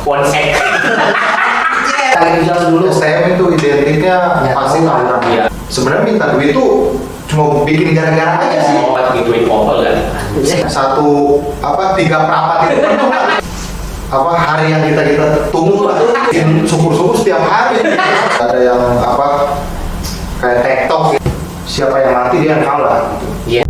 Ponsek. Dulu STM itu identiknya pasti tawuran. Iya. Sebenarnya minta duit itu cuma bikin gara-gara aja sih. Gituin opel kan. Satu tiga perapat itu hari yang kita tunggu lah. Syukur-syukur setiap hari. Ada yang kayak TikTok. Siapa yang mati dia yang kalah gitu. Iya.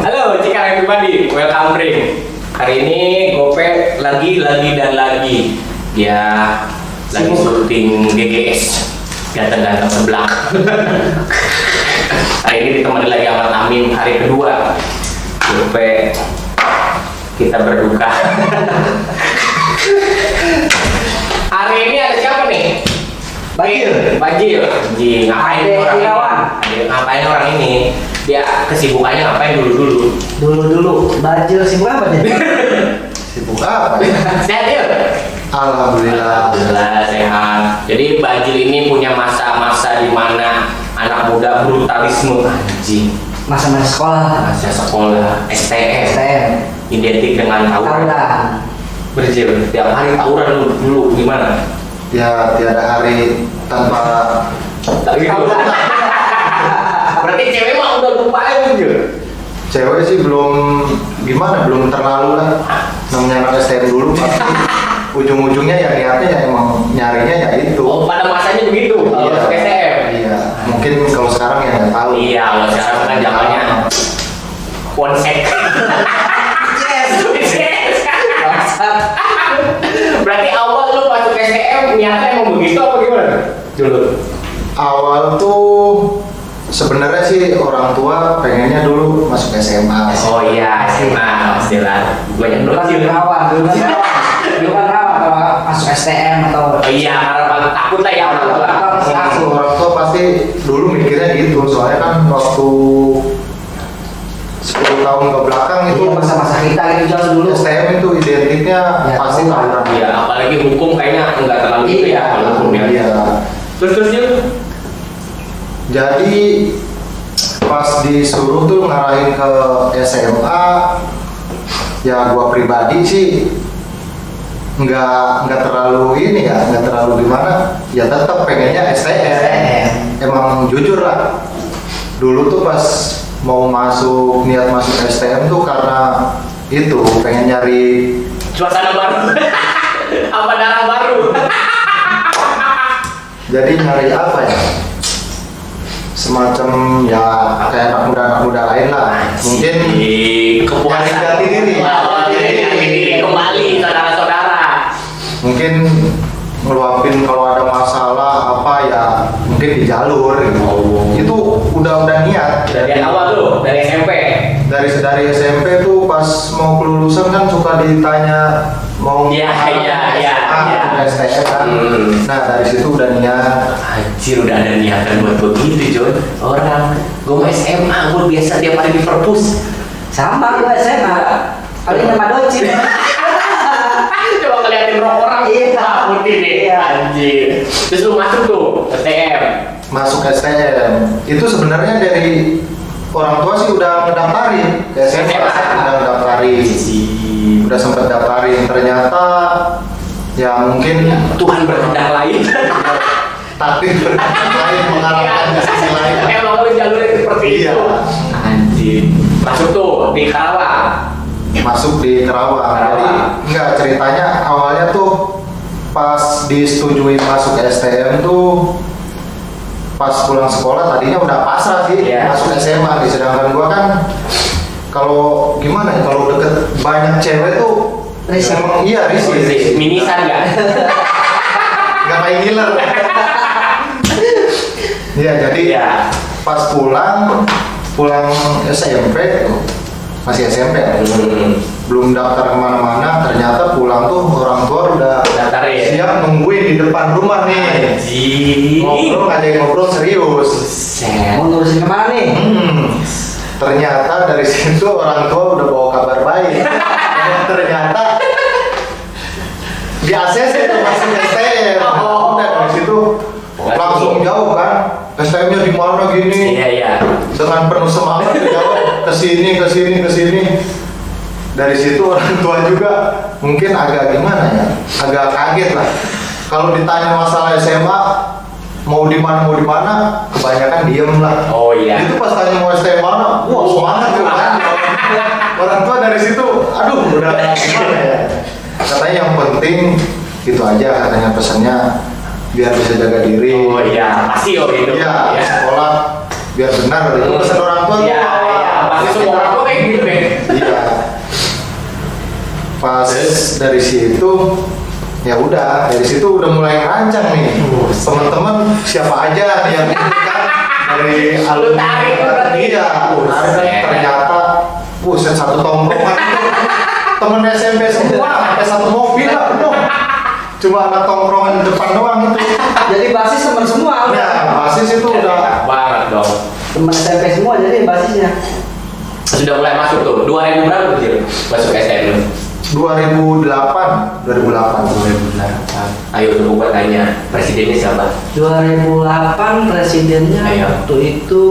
Halo, Cikar everybody, welcome Bring. Hari ini Gope lagi dia lagi syuting GGS ganteng-ganteng sebelah. Hari ini ditemani lagi sama Amin hari kedua. Gope kita berduka. Hari ini ada siapa nih? Bajil. Ngapain orang ini? Ngapain orang ini? Dia kesibukannya ngapain dulu? Bajil sibuk apa nih? Sibuk apa ya? Sehat ya? Alhamdulillah sehat. Jadi Bajil ini punya masa-masa di mana anak muda brutalisme anjing. Masa-masa sekolah. STM. Identik dengan tawuran. Berjil, tiap hari tawuran dulu gimana? Ya tiada hari tanpa Tawuran. Berarti cewek mah udah lupa aja. cewek sih belum terlalu lah. Namanya anak STM dulu pasti ujung-ujungnya ya niatnya ya emang nyarinya ya itu. Oh, pada masanya begitu. Kalau Iya. masuk STM. Iya, mungkin kalau sekarang ya nggak tahu. Iya, kalau sekarang kan zamannya ponsek. Berarti awal lu masuk STM niatnya emang begitu apa gimana? Dulu. Awal tuh sebenarnya sih orang tua pengennya dulu masuk SMA. Oh iya, SMA pastilah. Banyak Dulu kan rawan kalau masuk STM atau Oh iya, karena takut lah ya orang tua. Orang tua pasti dulu mikirnya gitu, soalnya kan waktu 10 tahun ke belakang itu masa-masa kita itu jauh dulu. STM itu identiknya Ya, pasti tawuran. Iya, apalagi hukum kayaknya enggak terlalu gitu ya kalau hukum ya. Iya. Terus yuk. Jadi pas disuruh tuh ngarahin ke SMA, ya gua pribadi sih nggak terlalu nggak terlalu gimana, ya tetap pengennya STM. Emang jujur lah, dulu tuh pas mau niat masuk STM tuh karena itu pengen nyari Suasana baru. Apa darah baru? jadi nyari apa ya, semacam ya kayak anak muda lain lah, mungkin kepuasan jati diri. Kembali saudara-saudara. Mungkin ngeluapin kalau ada masalah apa ya mungkin di jalur gitu. Itu udah niat Dari awal tuh, dari SMP. dari SMP tuh pas mau kelulusan kan suka ditanya mau Iya. STM kan. Nah dari situ udah niat. Anjir udah ada niatan buat begitu John. Orang gue mau SMA, gue biasa tiap hari di perpus. Sama gue SMA. Paling nama docin. Coba ngeliatin orang. Iya. Putih deh. Iya. Anjir. Terus lu masuk tuh STM. Masuk STM itu sebenarnya dari orang tua sih udah ngedaftarin ke SMA, udah ngedaftarin, udah sempet daftarin, ternyata ya mungkin Tuhan berkehendak lain. takdir berkehendak lain mengarahkan ke sisi lain. Emang lu jalurnya seperti itu. Iya. Anjir. Masuk tuh di Karawang. Masuk di Kerawang. Jadi enggak, ceritanya awalnya tuh pas disetujuin masuk STM tuh pas pulang sekolah tadinya udah pasrah sih. Iya. Masuk SMA, sedangkan gua kan kalau gimana ya, kalau deket banyak cewek tuh Risih. emang iya risih. Minisan nggak? Nggak kayak ngiler. Iya, jadi Iya. pas pulang SMP masih SMP ya, belum daftar kemana-mana, ternyata pulang tuh orang tua udah Daftarin. siap nungguin di depan rumah nih. Anjir. Ngajak ngobrol serius. Set. Mau ngurusin kemana nih? Ternyata dari situ orang tua udah bawa kabar baik. Dan ternyata di ACC itu masuk STM. Oh. Udah dari situ langsung jauh kan. STM-nya di mana gini? Iya. Dengan penuh semangat jawab ke sini. Dari situ orang tua juga mungkin agak gimana ya? Agak kaget lah. Kalau ditanya masalah SMA mau di mana, kebanyakan diem lah. Oh iya. Itu pas tanya mau STM mana, wah semangat tuh kan. Orang tua dari situ, aduh udah gimana ya? Katanya yang penting itu aja katanya pesannya biar bisa jaga diri. Oh iya, pasti itu. Iya, sekolah biar benar itu pesan orang tua. Iya, pasti semua orang tua kayak gitu deh. Iya. Pas dari situ ya udah dari situ udah mulai rancang nih teman-teman siapa aja nih yang ini kan dari Lu tarik berarti. iya ternyata buset satu tongkrongan itu temen SMP semua sampai satu mobil lah penuh cuma anak tongkrongan di depan doang itu Jadi basis teman semua. ya basis itu udah Enak banget dong. Teman SMP semua jadi basisnya. Sudah mulai masuk tuh. 2000 berapa tuh Jil? Masuk STM. 2008. Ayo coba gua tanya, presidennya siapa? 2008 presidennya Ayo. waktu itu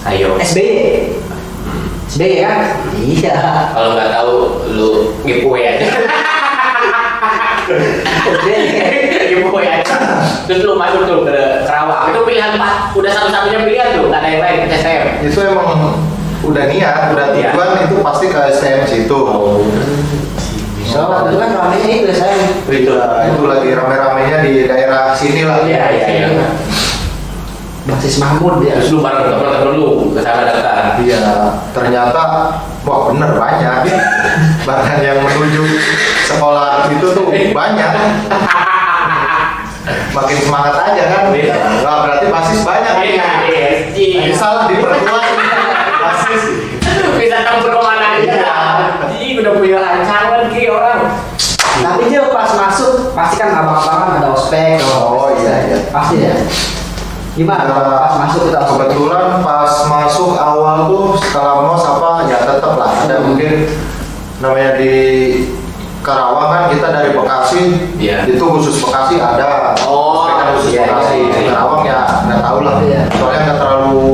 Ayo. SBY. SBY kan? Iya. Kalau nggak tahu, lu giveaway aja. Giveaway aja. Terus lu masuk tuh ke Kerawang. Itu pilihan Pak. Udah satu-satunya pilihan tuh, nggak ada yang lain STM. Itu emang udah niat, udah Iya. tujuan itu pasti ke STM situ. So, itu kan ramenya itu saya. Itu lagi rame-ramenya di daerah sini lah. Iya. Basis Mahmud ya. Terus lu bareng temen-temen lu ke sana daftar. Iya, ternyata wah bener banyak. Bahkan yang menuju sekolah itu tuh banyak. Makin semangat aja kan. Iya. Wah, berarti basis banyak. Bisa diperkuat basis. Bisa tempur kemana aja. Iya. Ih, udah punya rancangan ki orang. Tapi dia pas masuk pasti kan abang-abangan ada ospek. Oh, iya. Pasti ya. Gimana kalau pas masuk kita ospek? Kebetulan pas masuk awal tuh setelah mos apa ya tetap lah ada mungkin namanya di Karawang kan kita dari Bekasi. Iya. Itu khusus Bekasi ada. Oh, Ospekan khusus iya, Bekasi. iya, iya. Karawang ya nggak tahu lah. Iya. Soalnya nggak terlalu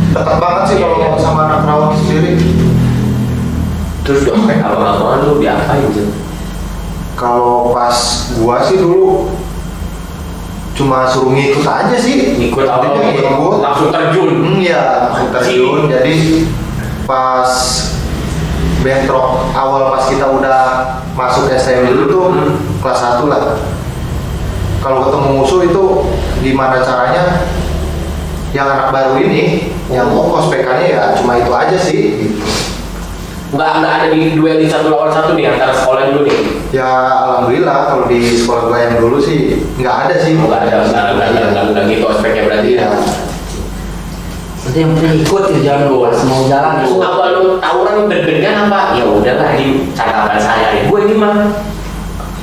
dekat banget sih kalau Iya. sama anak Karawang sendiri. Terus dompet abang-abangan lu diapain Jil? Kalau pas gua sih dulu cuma suruh ngikut aja sih. Ikut apa? Intinya ngikut. Langsung terjun. Iya, langsung terjun. Jadi pas bentrok awal pas kita udah masuk STM itu tuh kelas 1 lah. Kalau ketemu musuh itu gimana caranya? Yang anak baru ini, yang mau ospekannya ya cuma itu aja sih. Gitu. Nggak ada di duel di 1 lawan 1 nih antara sekolah dulu nih. Ya alhamdulillah kalau di sekolah gua yang dulu sih nggak ada sih. Nggak gitu ospeknya berarti ya. Berarti yang penting ikut ya jangan lupa mau jalan Terus ikut. apa lu tawuran deg-degan apa? Ya udahlah di catatan saya ya. Gue ini mah.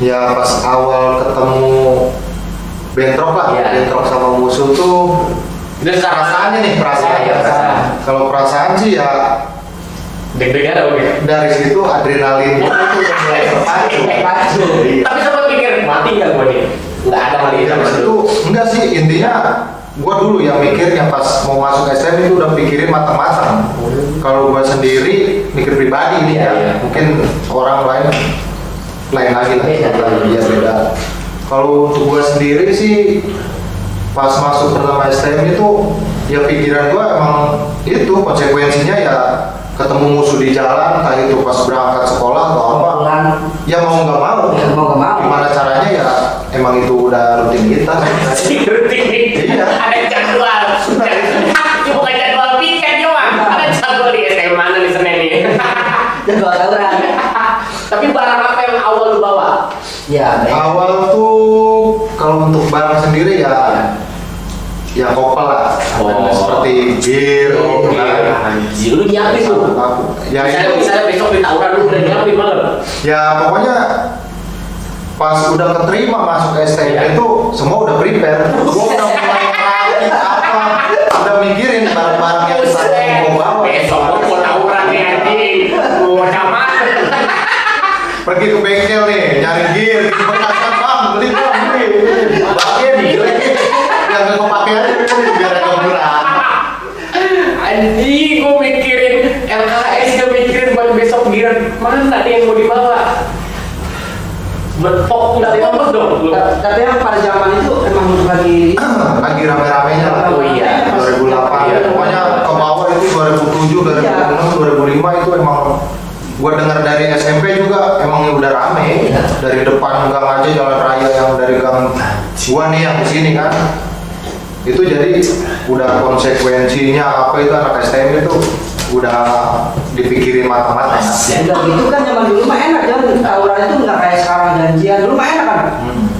Ya pas awal ketemu bentrok lah, Iya. bentrok sama musuh tuh perasaannya nih perasaan. Iya, perasaan. Kalau perasaan sih ya Deg-degan apa gitu? dari situ adrenalin itu udah mulai terpacu. Iya. Tapi sempat mikir mati nggak gue nih? Nggak ada kali Dari sama situ lu. enggak sih intinya gua dulu yang mikirnya pas mau masuk STM itu udah pikirin matang-matang. Kalau gua sendiri mikir pribadi nih Iya, ya, iya. mungkin orang lain lagi lah. Iya beda. Kalau untuk gua sendiri sih pas masuk pertama STM itu ya pikiran gua emang itu konsekuensinya ya ketemu musuh di jalan, entah itu pas berangkat sekolah atau apa. Pulang. Ya mau nggak mau. Ya, mau nggak mau. Gimana caranya ya emang itu udah rutin kita. Iya. Ada jadwal. Bukan jadwal piket ya Bang. Ada jadwal di STM mana di Senin nih. Jadwal tawuran. Tapi barang apa yang awal lu bawa? Ya, baik. Awal tuh kalau untuk barang sendiri ya kopel lah. Oh. Seperti bir, Anjir, lu nyiapin tuh. Ya Misalnya itu. besok di tawuran lu udah nyiapin banget. Ya pokoknya pas udah keterima masuk STM Iya. itu semua udah prepare. Gua udah mulai ngerapin apa, udah mikirin barang-barang yang saya mau bawa. Besok gua mau tawuran nih anjing. Gua camat. pergi ke bengkel nih, nyari gear, gitu kan bang, beli bang, jelek yang nggak kepake aja biar agak murah. Anjing, gue mikirin LKS, gue mikirin buat besok gear mana nih yang mau dibawa. Berpok udah fokus dong. Tapi yang pada zaman itu emang lagi Rame-ramenya lah. Oh iya. 2008 Iya. pokoknya ke bawah itu 2007, 2006, 2005 itu emang gua dengar dari SMP juga emang udah rame. Iya. Dari depan gang aja jalan raya yang dari gang gua nih yang di sini kan. Itu jadi udah konsekuensinya apa itu anak STM itu udah dipikirin matang-matang. udah gitu kan zaman dulu mah enak kan tawuran itu nggak kayak sekarang janjian dulu mah enak kan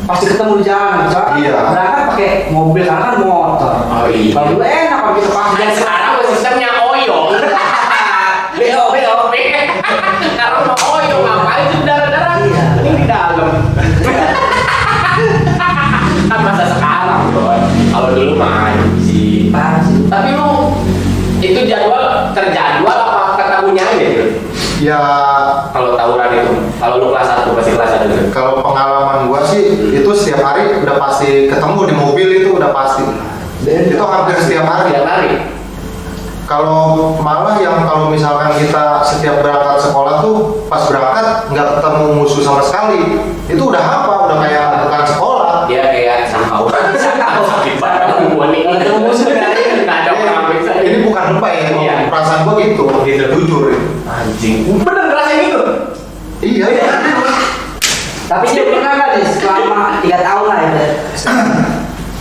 pasti ketemu di jalan soalnya Iya. berangkat pakai mobil karena kan motor Oh iya. kalau dulu enak kalau kita pakai Dan sekarang sistemnya oyo. Beo. Karena mau oyo ngapain itu darah-darah? Iya. Ini di dalam. Kan masa sekarang bro. Kalau dulu mah sih. parah sih Tapi lu itu jadwal terjadwal apa ketemunya aja gitu? Ya Kalau tawuran itu, kalau lu kelas 1 pasti kelas 1 gitu. kalau pengalaman gua sih itu setiap hari udah pasti ketemu di mobil itu udah pasti. Itu hampir setiap hari. Tiap hari. Kalau malah yang kalau misalkan kita setiap berangkat sekolah tuh pas berangkat nggak ketemu musuh sama sekali, itu udah apa? Udah kayak bukan sekolah. Dia kayak sangkau. Sakit banget gua nih. Ketemu musuh dari- Nggak ada orang bisa. Ini bukan lebay ya, Iya. perasaan gua gitu, Gitu. jujur. Anjing. Bener ngerasain gitu? Iya. tapi dia pernah kan nih selama 3 tahun lah ya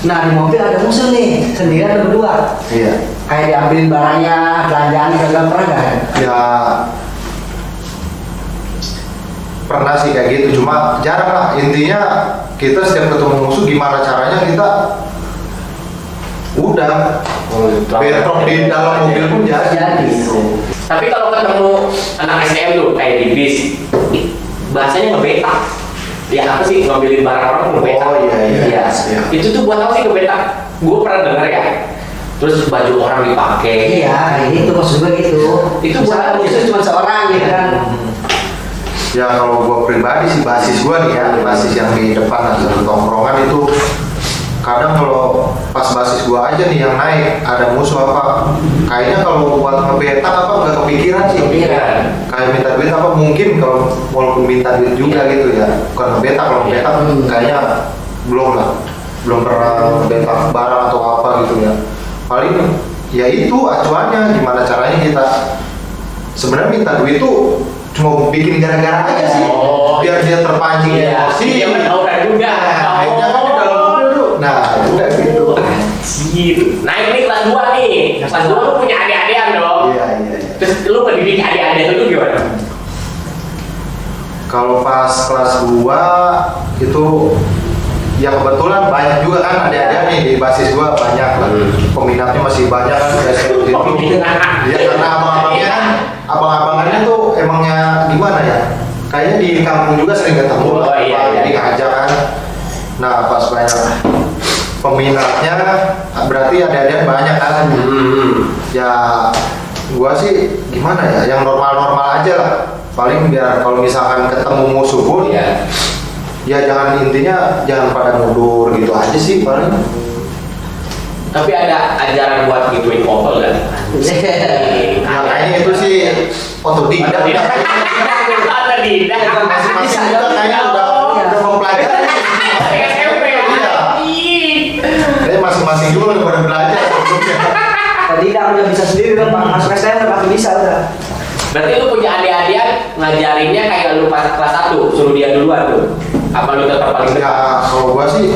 nah di mobil ada musuh nih sendirian atau berdua Iya. kayak diambilin barangnya belanjaan segala pernah kan Ya pernah sih kayak gitu, cuma jarang lah. Intinya kita setiap ketemu musuh gimana caranya kita udah bentrok di dalam mobil pun jadi. Tapi kalau ketemu anak STM tuh kayak di bis, bahasanya ngebetak. Ya apa sih ngambilin barang orang ngebetak? Oh, iya, iya. Iya. Itu tuh buat apa sih ngebetak? Gue pernah dengar ya. Terus baju orang dipakai. iya kayak gitu maksud gue gitu Itu misalnya buat- musuh cuma seorang gitu kan Ya kalau gua pribadi sih basis gua nih ya, basis yang di depan atau tongkrongan itu kadang kalau pas basis gua aja nih yang naik ada musuh apa, kayaknya kalau buat ngebetak apa nggak kepikiran sih. Kepikiran. Kayak minta duit apa mungkin kalau walaupun minta duit juga gitu ya, bukan ngebetak. Kalau ngebetak kayaknya belum lah, belum pernah ngebetak barang atau apa gitu ya. Paling ya itu acuannya gimana caranya kita sebenarnya minta duit tuh cuma bikin gara-gara aja sih, Oh. biar dia terpancing Iya, emosi. dia menawarkan juga. Nah, akhirnya kan di dalam mobil tuh. Nah, udah gitu. Anjir. Nah ini kelas 2 nih. Kelas 2 lu punya adik-adikan dong. Iya, iya. Terus lu mendidik adik-adik lu gimana? Kalau pas kelas 2 itu ya kebetulan banyak juga kan adik-adik nih di basis gua banyak lah. Peminatnya masih banyak kan di SMP itu. Ya karena abang-abangannya tuh emangnya gimana ya? Kayaknya di kampung juga sering ketemu lah, Oh, iya, iya. jadi ngajak kan. Nah pas banyak peminatnya berarti adik-adik banyak kan. Ya gua sih gimana ya, yang normal-normal aja lah. Paling biar kalau misalkan ketemu musuh pun Iya. ya jangan, intinya jangan pada mundur gitu aja sih paling. Tapi ada ajaran buat gituin couple kan? Ya kayaknya itu sih otodidak. Ada tidak. Masing-masing juga kayaknya udah mempelajari. SMP. Iya. Kayaknya masing-masing juga udah pada belajar sebelumnya. tadi udah bisa sendiri kan masuk STM udah pasti bisa udah Berarti lu punya adik-adikan ngajarinnya kayak lu pas kelas 1, suruh dia duluan tuh. Apa lu tetap paling dekat? Ya kalau gua sih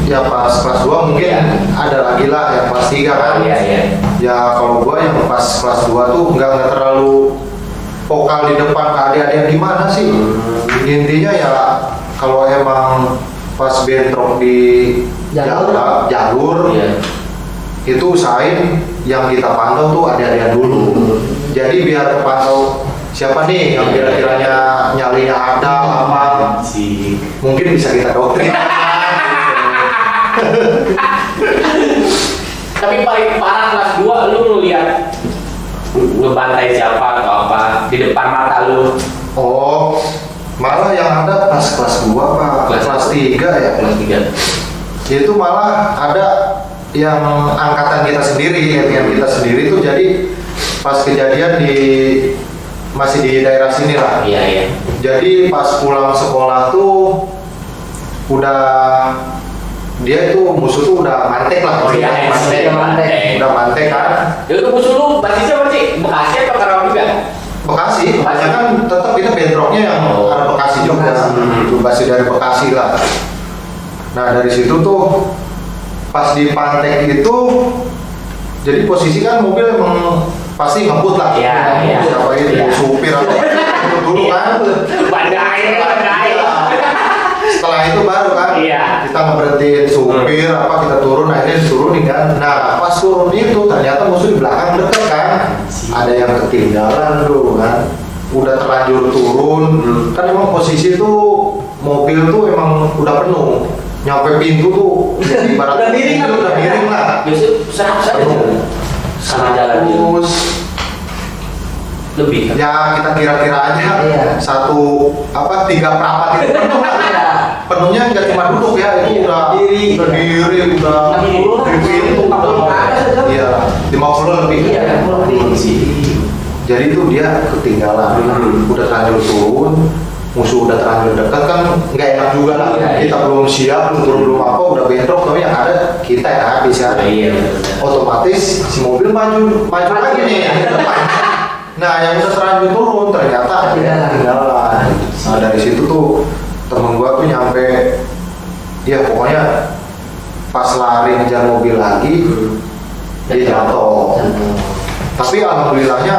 ya pas kelas 2 mungkin Iya. ada lagi lah yang kelas 3 kan. Iya, iya. Ya kalau gua yang pas kelas 2 tuh nggak terlalu vokal di depan ke adik-adik gimana sih. Intinya ya kalau emang pas bentrok di jalur Iya. itu usahain yang kita pantau tuh adik-adik dulu. Jadi biar kepantau siapa nih yang kira-kiranya nyalinya ada apa, Si. mungkin bisa kita doktrin. Tapi paling parah kelas 2 lu ngeliat ngebantai siapa atau apa di depan mata lu. Oh, Malah yang ada pas kelas 2 apa kelas 3 ya. Kelas 3. Itu malah ada yang angkatan kita sendiri, yang kita sendiri tuh jadi pas kejadian masih di daerah sini lah. Iya, iya. Jadi pas pulang sekolah tuh udah dia itu musuh tuh udah mantek lah. Oh iya, mantek. Udah mantek kan. Itu musuh lu basisnya apa sih? Bekasi atau Karawang juga? Bekasi, makanya kan tetap kita bentroknya yang ada Bekasi juga. Itu basis dari Bekasi lah. Nah dari situ tuh pas di Pantek itu jadi posisi kan mobil emang pasti ngebut lah. Iya, iya. Siapa itu Iya. supir atau itu dulu kan. Bandai. Setelah itu baru kan Iya. kita ngeberhentiin supir apa kita turun akhirnya diturunin kan. Nah pas turun itu ternyata musuh di belakang deket kan. Ada yang ketinggalan tuh kan. Udah terlanjur turun kan emang posisi itu mobil tuh emang udah penuh. Nyampe pintu tuh ibarat Udah miring lah. udah miring lah. Biasanya serap-serap aja. Sama jalan dia. Terus Lebih kan? ya kita kira-kira aja Iya. 3 perapat itu penuh lah. Iya. Penuhnya nggak cuma duduk ya, itu udah Diri. berdiri, udah 60, di pintu, 40 ke atas aja. iya 50 lebih. Iya, 50 lebih. Jadi itu dia ketinggalan, udah terlanjur turun, musuh udah terlanjur dekat kan nggak enak juga lah. Iya, iya. Kita belum siap, belum apa, udah bentrok, tapi yang ada kita yang habis ya. Iya. Otomatis si mobil maju lagi nih ke depan. Nah yang udah terlanjur turun ternyata ketinggalan. Nah dari situ tuh temen gua tuh nyampe, ya pokoknya pas lari ngejar mobil lagi dia jatuh. Tapi alhamdulillahnya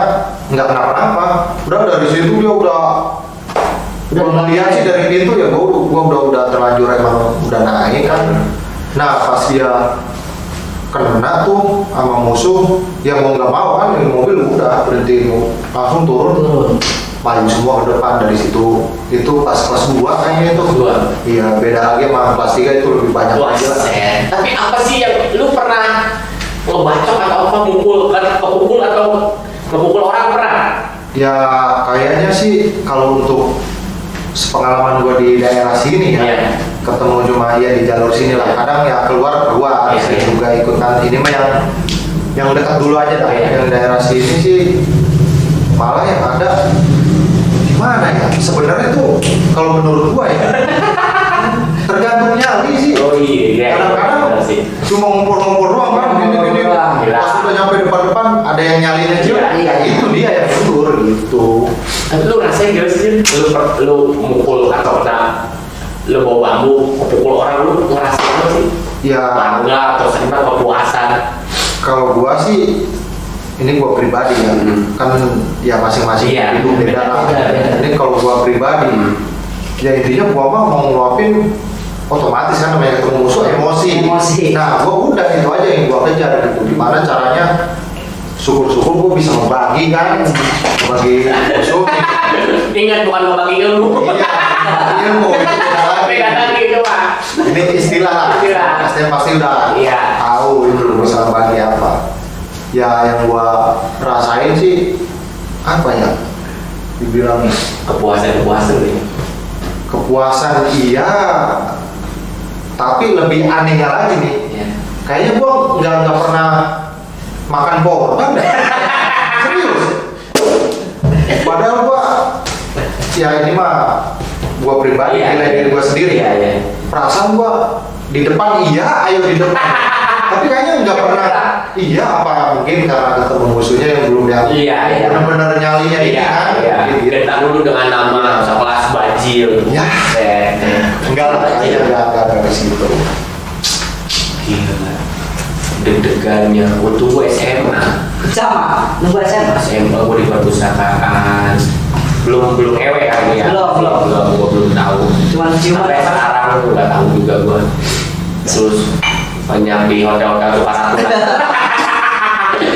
nggak kenapa-napa. Udah dari situ dia udah melihat sih dari pintu ya gua udah terlanjur emang udah naik kan. Nah pas dia kena tuh sama musuh yang mau nggak mau kan yang mobil udah berhenti langsung turun maju semua ke depan. Dari situ itu pas kelas 2 kayaknya itu. Iya beda lagi sama kelas 3 itu lebih banyak lagi lah. Tapi apa sih yang lu pernah ngebacok atau apa mukul atau ngebukul orang pernah? Ya kayaknya sih kalau untuk pengalaman gua di daerah sini ya, Iya. ketemu cuma ya di jalur sini lah. Kadang ya keluar Iya, saya iya. juga ikut kan. Ini mah yang dekat dulu aja dah. Iya. Yang daerah sini sih malah yang ada gimana ya? Sebenarnya tuh kalau menurut gua ya tergantung nyali sih. Oh iya. Kadang-kadang cuma ngumpul-ngumpul doang kan, gini-gini. Gila. Pas udah nyampe depan-depan ada yang nyalin aja. Iya. Itu dia yang mundur gitu. Tapi lu rasain gak sih? Lu mukul atau lu bawa bambu, pukul orang lu ngerasain apa sih? Ya Bangga atau senang kepuasan? kalau gua sih ini gua pribadi ya, kan ya masing-masing Iya, itu beda lah. beda. Ini kalau gua pribadi, ya intinya gua mah mau ngeluapin otomatis kan namanya ketemu musuh emosi. Nah gua udah itu aja yang gua kejar gitu. Gimana caranya? Syukur-syukur gua bisa membagi kan, membagi musuh. Ingat bukan ngebagi ilmu. Iya, ilmu itu beda lagi. Beda lagi itu Pak. Ini istilah lah. Istilah. Pasti udah Iya. tahu itu bisa bagi apa. Ya yang gua rasain sih apa ya? Dibilang Kepuasan nih. kepuasan iya, tapi lebih anehnya lagi nih. Iya. Kayaknya gua nggak pernah makan korban deh. Serius. Padahal gua ya ini mah gua pribadi Iya, nilai iya. diri gua sendiri. Iya, iya. Perasaan gua di depan iya, ayo di depan. Tapi kayaknya nggak pernah iya, apa mungkin karena ketemu musuhnya yang belum yang Iya, iya. benar-benar nyalinya ini Iya, kan. iya. Gitu. Kita dulu dengan nama sekelas Bajil. Ya. Enggak lah, kayaknya enggak ke situ. Gila. Deg-degannya. Waktu gue SMA. Sama, nunggu SMA. SMA gue di perpustakaan. Belum ewe kan ya? Belum. Gue belum tahu. Cuman ciuman. Sampai sekarang gue nggak tahu juga gue. Terus banyak di hotel-hotel Sukaratu.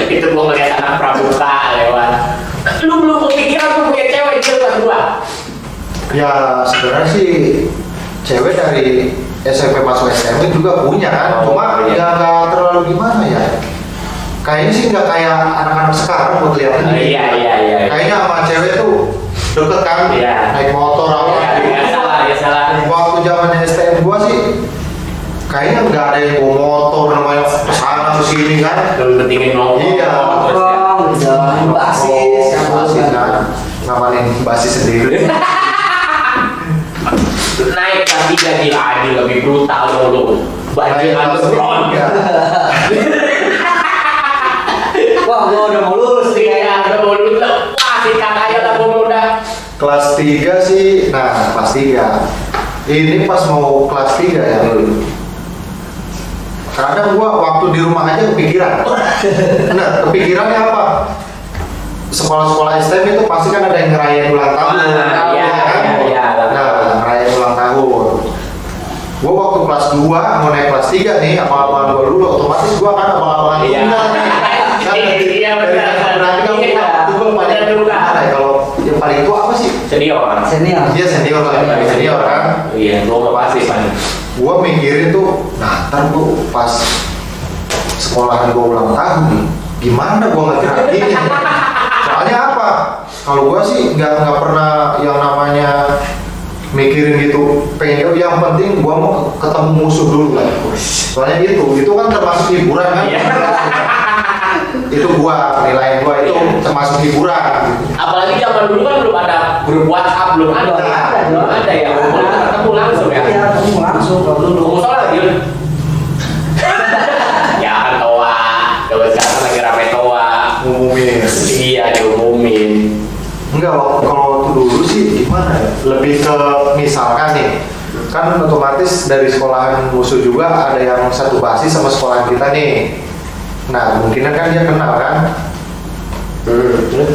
Itu gue ngeliat anak pramuka lewat. Lu belum kepikiran gue punya cewek pas gua. Ya sebenarnya sih cewek dari SMP masuk SMP juga punya kan, Oh, cuma iya. ya nggak terlalu gimana ya. Kayaknya sih nggak kayak anak-anak sekarang buat lihat ini. Iya. kayaknya sama cewek tuh deket kan, Iya. naik motor apa. Ya salah, ya salah. Waktu zamannya STM gua sih kayaknya nggak ada yang bawa motor namanya kesana kesini kan. Lebih pentingin nongkrong. Iya. Terus ya. Jalan basis, basis kan, ngamanin basis sendiri. Naik kelas 3 gila adil lebih brutal dong lu. Banjir underground. Iya. Wah, gua udah mau lulus nih Iya, kayaknya. udah mau lulus lah. Wah, sikat aja lah gua udah. Kelas 3 sih, nah kelas 3 ini pas mau kelas 3 ya. Kadang gua waktu di rumah aja kepikiran. Nah, kepikirannya apa? Sekolah-sekolah STM itu pasti kan ada yang ngerayain ulang tahun. Iya, kan? iya. Nah, ngerayain ulang tahun. Gua waktu kelas 2 mau naik kelas 3 nih, abang-abang gua dulu otomatis gua kan abang-abangan Iya. tunggal nih. Kan Iya, dari benar. berarti kan Iya. itu gua paling Benar juga. gimana ya, kalau yang paling tua apa sih? Senior. Senior. Iya senior lah, senior kan. Iya, gua nggak pasti pan. Gua mikirin tuh, nah ntar tuh pas sekolahan gua ulang tahun nih, gimana gua ngegerakinnya? Soalnya apa? Kalau gua sih nggak pernah yang namanya mikirin gitu. Pengen yang penting gua mau ketemu musuh dulu lah. Soalnya itu kan termasuk hiburan kan? Iya. Itu gua nilai gua itu Iya. termasuk hiburan. Apalagi zaman dulu kan belum ada grup WhatsApp, belum ada. Belum ada ya. Belum ketemu langsung ya. Iya, ketemu langsung kalau dulu. Kamu salah lagi. Ya kan toa. Coba sekarang lagi rame toa. Ngumumin. Iya, diumumin. Enggak, kalau waktu dulu sih gimana ya? Lebih ke misalkan nih, kan otomatis dari sekolahan musuh juga ada yang satu basis sama sekolahan kita nih. Nah, mungkin kan dia kenal kan? Terus?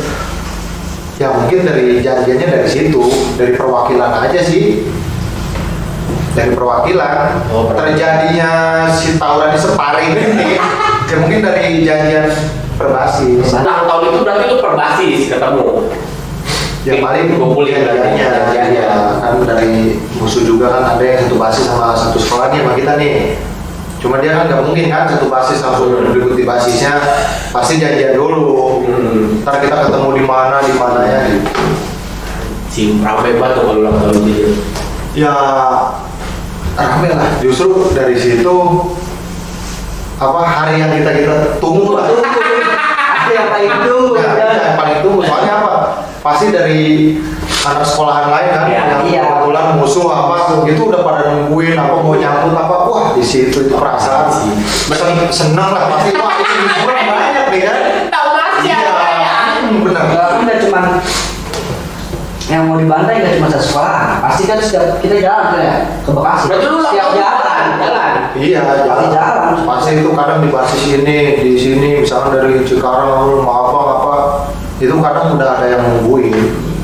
Ya mungkin dari janjiannya dari situ, dari perwakilan aja sih. Dari perwakilan, Oh, perwakilan. terjadinya si tawuran di Separing ini, ya mungkin dari janjian perbasis. Nah, tahun itu berarti lu perbasis ketemu. Yang paling kumpulin berarti janjiannya ya. kan dari musuh juga kan ada yang satu basis sama satu sekolah nih sama kita nih. Cuma dia kan nggak mungkin kan satu basis langsung ribut di basisnya, pasti janjian dulu. Ntar kita ketemu di mana ya. Si rame banget tuh kalau ulang tahun dia. Ya rame lah. Justru dari situ apa hari yang kita tunggu lah. Ada yang paling dulu. Ya, yang paling tunggu. Soalnya apa? Pasti dari anak sekolahan lain kan Iya. yang Iya. kebetulan musuh apa itu udah pada nungguin apa mau nyambut apa wah di situ itu perasaan senang lah pasti wah ini hiburan banyak nih kan. Tahu masih ada banyak. Benar. Kan nggak cuma yang mau dibantai nggak cuma satu sekolah, pasti kan setiap kita jalan tuh ya ke Bekasi. Berarti lu Setiap jalan. Iya, Pasti jalan. Pasti itu kadang di basis ini, di sini, misalkan dari Cikarang, mau apa, itu kadang udah ada yang nungguin,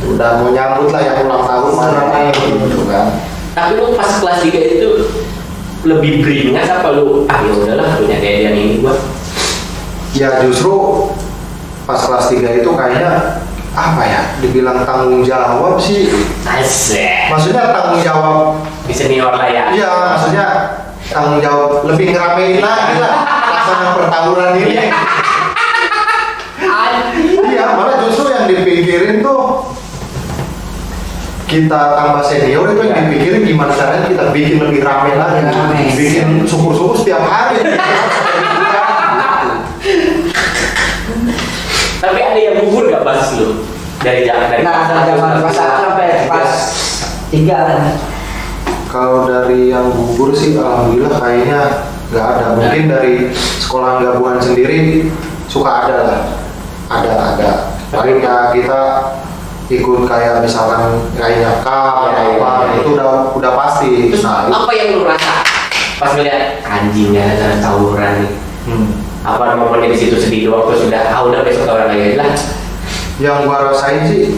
udah mau nyambut lah yang ulang tahun mana nih, gitu kan. Tapi lu pas kelas 3 itu lebih beringas apa lu? Ah ya udahlah punya dedian ini gua. Ya justru pas kelas 3 itu kayaknya apa ya, dibilang tanggung jawab sih, Asik. maksudnya tanggung jawab, Di senior lah ya. iya maksudnya tanggung jawab lebih ngeramein lagi lah pelaksanaan pertawuran ini. Iya, malah justru yang dipikirin tuh kita tambah senior itu yang dipikirin gimana caranya kita bikin lebih rame lagi, Rame. bikin syukur-syukur setiap hari. Tapi ada yang gugur gak pas lu? Dari Nah, dari zaman kelas 1 sampai pas 3 kan. Kalau dari yang gugur sih alhamdulillah kayaknya nggak ada. Mungkin dari sekolah gabungan sendiri suka ada lah, ada. Paling ya kita ikut kayak misalkan kayak Iya, iya, apa iya. itu udah pasti. Terus Nah, itu. apa yang lu rasa pas ngeliat anjingnya ada tawuran nih? Apa momennya di situ sedih doang terus udah besok tawuran lagi lah. Yang gua rasain sih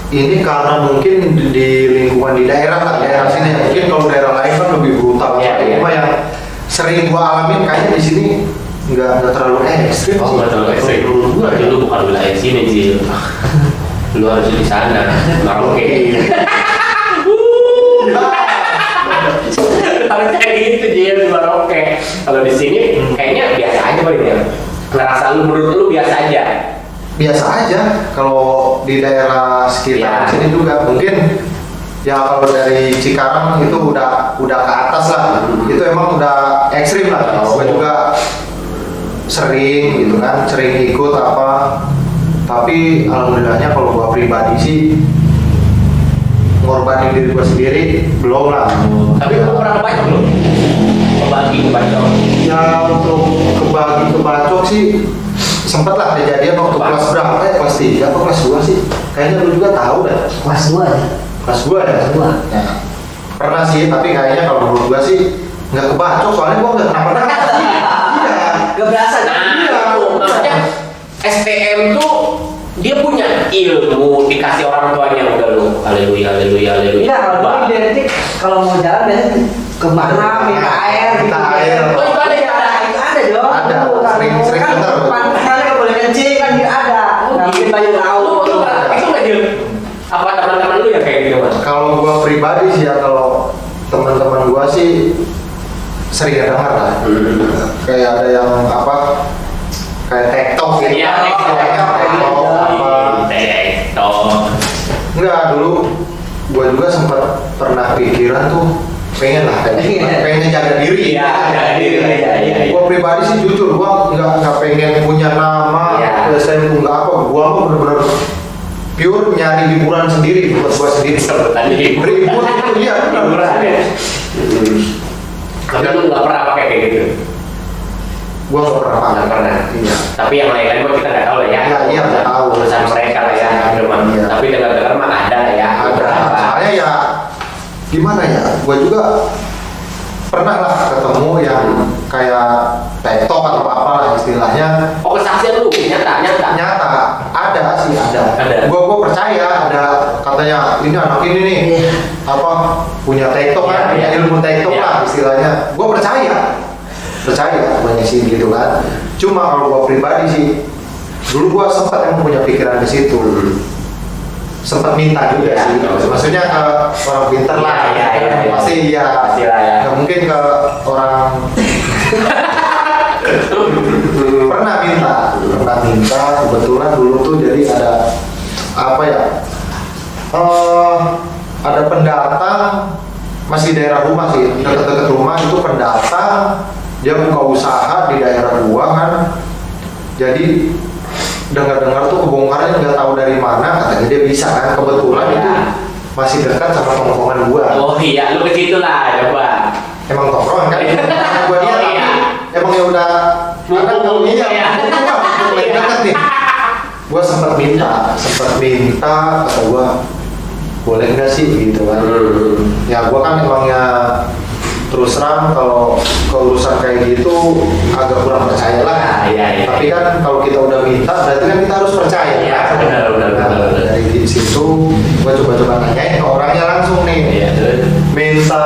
ini karena mungkin di lingkungan di daerah lah, daerah sini mungkin kalau daerah lain kan lebih brutal. Iya, iya. Cuma yang sering gua alamin kayaknya di sini nggak terlalu ekstrim sih. Oh nggak terlalu ekstrim. Berarti lu bukan wilayah sini sih. Lu harus di sana. Maroke. Harus kayak gitu dia di Maroke. Kalau di sini kayaknya biasa aja paling ya. Ngerasa lu menurut lu biasa aja. biasa aja kalau di daerah sekitar Iya. sini juga mungkin ya kalau dari Cikarang itu udah ke atas lah. Itu emang udah ekstrim lah. Oh. Gue juga sering gitu kan, sering ikut apa. Tapi alhamdulillahnya kalau gua pribadi sih ngorbanin diri gua sendiri belum lah. Tapi kamu pernah kebacok belum? Kebagi kebacok. Ya untuk kebagi kebacok sih sempet lah kejadian waktu kelas berapa ya, kelas 3 atau kelas 2 sih. Kayaknya lu juga tahu dah. Kelas 2 ya. Kelas 2 ya? Kelas 2. Ya. Pernah sih, tapi kayaknya kalau menurut gua sih nggak kebacok soalnya gua nggak kenapa-napa sih. Iya. Gak berasa kan? Nah, itu maksudnya STM tuh dia punya ilmu dikasih orang tuanya udah lu haleluya haleluya haleluya. Enggak, kalau Bah. dulu identik kalau mau jalan biasanya kemana minta air Minta gitu. air. Oh, itu ada ya? Itu ada dong. Ada, Dulu kan. sering Kan dengar. pantangannya nggak boleh kencing kan dia ada. Ngambil baju laut. Lu itu nggak Jil? Apa teman-teman lu yang kayak gitu mas? Kalau gua pribadi sih ya, kalau teman-teman gua sih sering dengar lah. Kayak ada yang apa? Kayak TikTok gitu. Iya, TikTok. TikTok. Enggak, dulu gua juga sempat pernah pikiran tuh pengen lah kayak gitu. Pengen jaga diri. Iya, jaga diri, iya, iya, iya. Gua pribadi sih jujur, gua nggak pengen punya nama, Iya. saya nggak apa. Gua mah bener-bener pure nyari hiburan sendiri buat gua sendiri. Sebutannya Ribut itu iya benar. hiburan ya. Tapi lu nggak pernah pakai kayak gitu? Gua nggak pernah Nggak pakai. pernah. Iya. Tapi yang lain-lain mah kita nggak tahu lah ya. Iya, iya, nggak tahu. Urusan mereka lah ya. Memang. Iya. Tapi dengar-dengar mah ada lah ya. Ada. Beberapa. Soalnya ya gimana ya? Gua juga pernah lah ketemu yang kayak TikTok atau apa lah istilahnya. Oh kesaksian lu nyata. Nyata ada sih ada. Ada. Gua percaya ada, katanya ini anak ini nih Iya. apa punya TikTok Iya, kan, punya iya. ilmu TikTok Iya. lah istilahnya. Gua percaya banyak sih gitu kan. Cuma kalau gua pribadi sih dulu gua sempat emang punya pikiran di situ. Sempat minta juga Iya, sih. betul. Maksudnya ke orang pinter lah. Iya, iya, iya. Pasti iya. Pasti lah ya. Nggak mungkin ke orang pernah minta kebetulan dulu tuh jadi ada apa ya, ada pendatang masih daerah rumah sih, dekat-dekat rumah itu pendatang, dia buka usaha di daerah gua kan, jadi dengar-dengar tuh kebongkarannya nggak tahu dari mana, katanya dia bisa kan, kebetulan Iya. itu masih dekat sama tongkrongan gua. Oh iya, lu ke situ lah coba. Emang tongkrongan kan, gua dia Oh, tapi iya. emang ya udah ada Mumpung, iya, iya. mumpung lagi Iya. deket nih. Gua sempat minta kata gua boleh nggak sih gitu kan. Ya gua kan emangnya terus terang kalau keurusan kayak gitu agak kurang percaya lah. Iya, iya. Tapi kan kalau kita udah minta berarti kan kita harus percaya. Iya, kan? benar, benar, Nah, benar. dari situ gua coba-coba nanyain ke orangnya langsung nih. Iya terus. Minta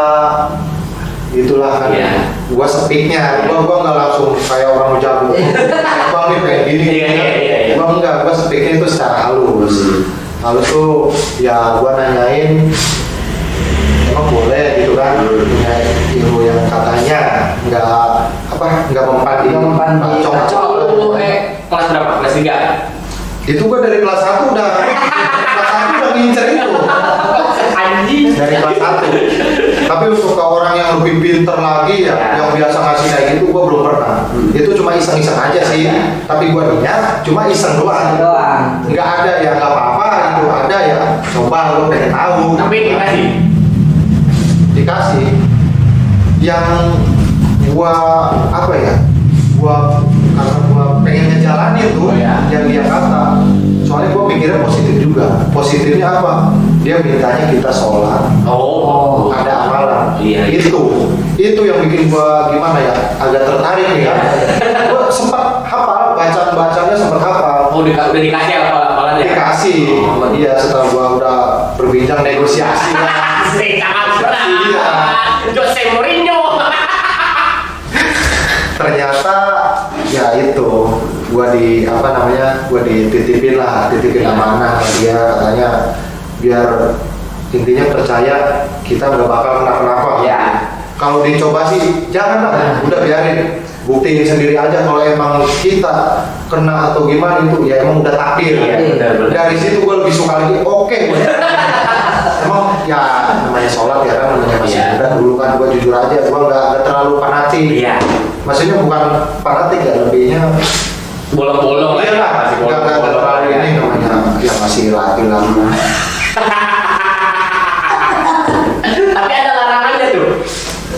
itulah kan. Iya. Gua speaknya, gua nggak langsung kayak orang jago. Bang nih pengen gini. Iya, iya, iya, iya. Gua enggak, gua speaknya itu secara halus. Halus tuh ya gua nanyain emang boleh gitu kan, punya ilmu yang katanya nggak mempan di Nggak mempan di bacok. bacok. Lu kelas berapa? Kelas 3? Itu gua dari kelas 1 udah ngincer itu. Anjing. Dari kelas 1. Tapi untuk ke orang yang lebih pinter lagi ya, yang biasa ngasih kayak gitu gua belum pernah. Itu cuma iseng-iseng aja sih. Tapi gua niat cuma iseng doang. Nggak ada ya nggak apa-apa gitu. Ada ya coba lu pengen tahu. Tapi Dikasih. Yang gua apa ya? Karena gua pengen ngejalanin tuh Oh, iya. yang dia kata. Soalnya gua pikirnya positif juga. Positifnya apa? Dia mintanya kita sholat, Oh. ada amalan. Iya. Itu yang bikin gua gimana ya, agak tertarik nih ya. Gua sempat hafal, bacaan-bacanya sempat hafal. Oh udah dikasih apa amalan ya? Dikasih sama dia setelah gua udah berbincang negosiasi lah. Asik, sangat berat. Iya. Jose Mourinho. Ternyata ya itu gua dititipin amanah sama dia, katanya biar intinya percaya kita nggak bakal kenapa-napa. Iya. Kalau dicoba sih jangan lah, udah biarin buktiin sendiri aja kalau emang kita kena atau gimana itu ya emang udah takdir. Iya, benar. Dari situ gue lebih suka lagi, oke gue. Emang ya namanya sholat ya kan, namanya masih Iya. muda dulu kan, gue jujur aja gue nggak terlalu fanatik. Iya. Maksudnya bukan fanatik ya, lebihnya Bolong-bolong lah iya ya, lah, masih nggak bolong-bolong terlalu ya. ini namanya ya masih latih lah. Tapi ada larangannya tuh.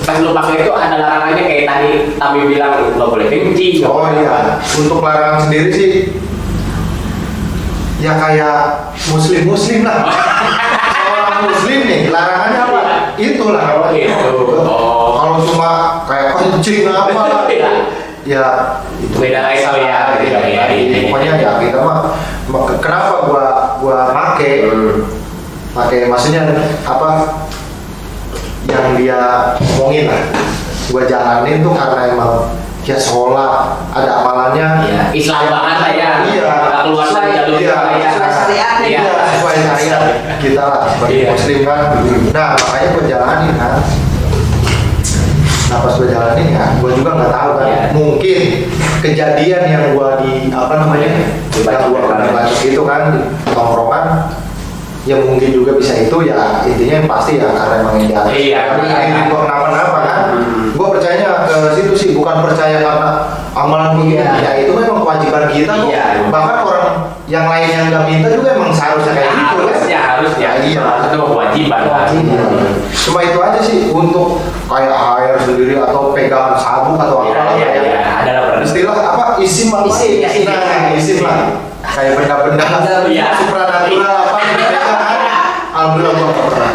Pas lu pakai itu ada larangannya kayak tadi Tami bilang nggak boleh kencing. nggak Oh boleh iya, apa. untuk larangan sendiri sih ya kayak muslim lah. Orang muslim nih, larangannya apa? Itu larangannya. Gitu. Oh. Kalau cuma kayak kencing apa lah, Iya. ya itu Beda lagi kali ya, beda lagi. Iya, pokoknya ya kita mah kenapa gua make maksudnya apa yang dia omongin lah, gua jalanin tuh karena emang ya sholat ada amalannya. Iya. Islam banget lah ya. Iya. Nggak keluar dari jalur Iya. ya. Sesuai syariatnya. Iya. Iya, sesuai syariat kita lah sebagai Iya. muslim kan. Nah makanya gue jalanin kan. Nah pas gue jalanin ya, gue juga nggak tahu kan. Iya. Mungkin kejadian yang gue di apa namanya, yang gue pernah baca itu kan di tongkrongan, ya mungkin juga bisa itu ya intinya yang pasti ya karena emang yang jalan. Iya. Ini gue kenapa-napa kan. Gue percayanya ke situ sih, bukan percaya karena amalan gue gitu. Iya. Ya itu memang kewajiban kita kok. Iya. Bahkan orang yang lain yang nggak minta juga emang seharusnya kayak gitu kan. Harusnya. Iya. Itu kewajiban. Kan? Kewajiban. Cuma itu aja sih untuk kayak air sendiri atau pegangan sabuk atau Iya, apa iya, iya. Ada lah benar. istilah apa isim apa Isim, ya, isim. nah isim lah kayak benda-benda Iya. supranatural apa gitu kan. Alhamdulillah gua nggak pernah.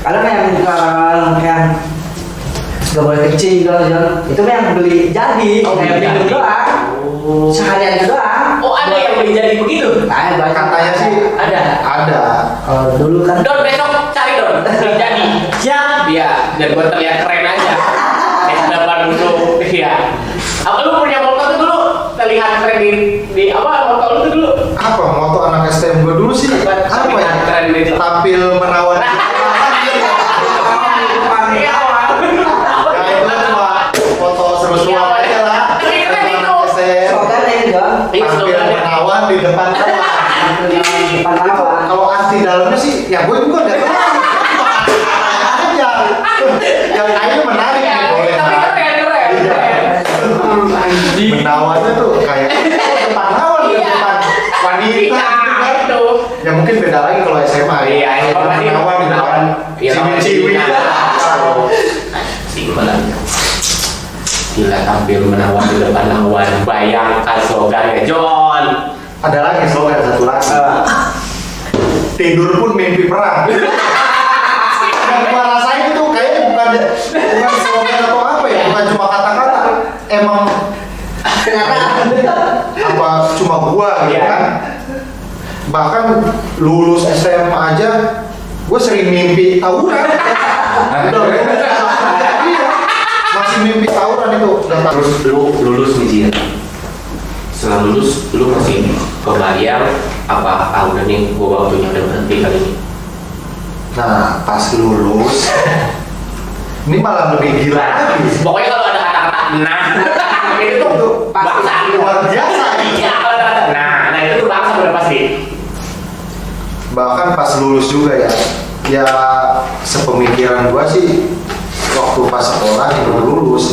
Kadang yang nggak boleh kencing kalau jalan itu mah yang beli jadi Oh, kayak beli minum jadi. doang seharian doang. Oh ada yang beli jadi begitu? Nah, banyak. Katanya sih Ada. ada. Kalau dulu kan Don besok cari Don beli jadi. Siap. Iya. Dan buat terlihat keren aja. Depan dulu. Iya. Apa lu punya motor tuh dulu? Terlihat keren di apa motor lu tuh dulu? Apa moto anak STM gua dulu sih apa ya, Keren di tampil menawan. Iya. Ya itu cuma foto seru-seruan aja lah. Tapi keren itu. STM slogan ini dong Iya, tampil slogannya. menawan di depan kawan. depan Itu lawan. kalau asli dalamnya sih ya gue juga udah tahu aja yang kayaknya menarik Iya, nih boleh tapi lah. keren. Anjing. Menawannya tuh kayak depan lawan Iya. depan wanita gitu kan. Itu. Ya mungkin beda lagi kalau SMA Iya, ya. Kalau pasti menawan di depan Iya, ciwi-ciwi. Gila tampil menawan di depan lawan. Bayangkan slogannya John. Ada lagi slogan satu lagi. Tidur pun mimpi perang. Yang gua rasain itu kayaknya bukan slogan atau apa ya, bukan cuma kata-kata. Emang apa cuma gua gitu Iya. kan. Bahkan lulus SMA aja gua sering mimpi tawuran. Udah iya. Masih mimpi tawuran itu. Terus lu lulus nih Jir. Setelah lulus lu masih kebayang apa udah nih gua waktunya udah berhenti kali ini. Nah, pas lulus ini malah lebih gila lagi. Pokoknya kalau ada kata-kata nah itu tuh bangsa luar biasa. Iya kalau ada kata nah itu tuh bangsa udah pasti. Bahkan pas lulus juga ya sepemikiran gua sih waktu pas sekolah itu lulus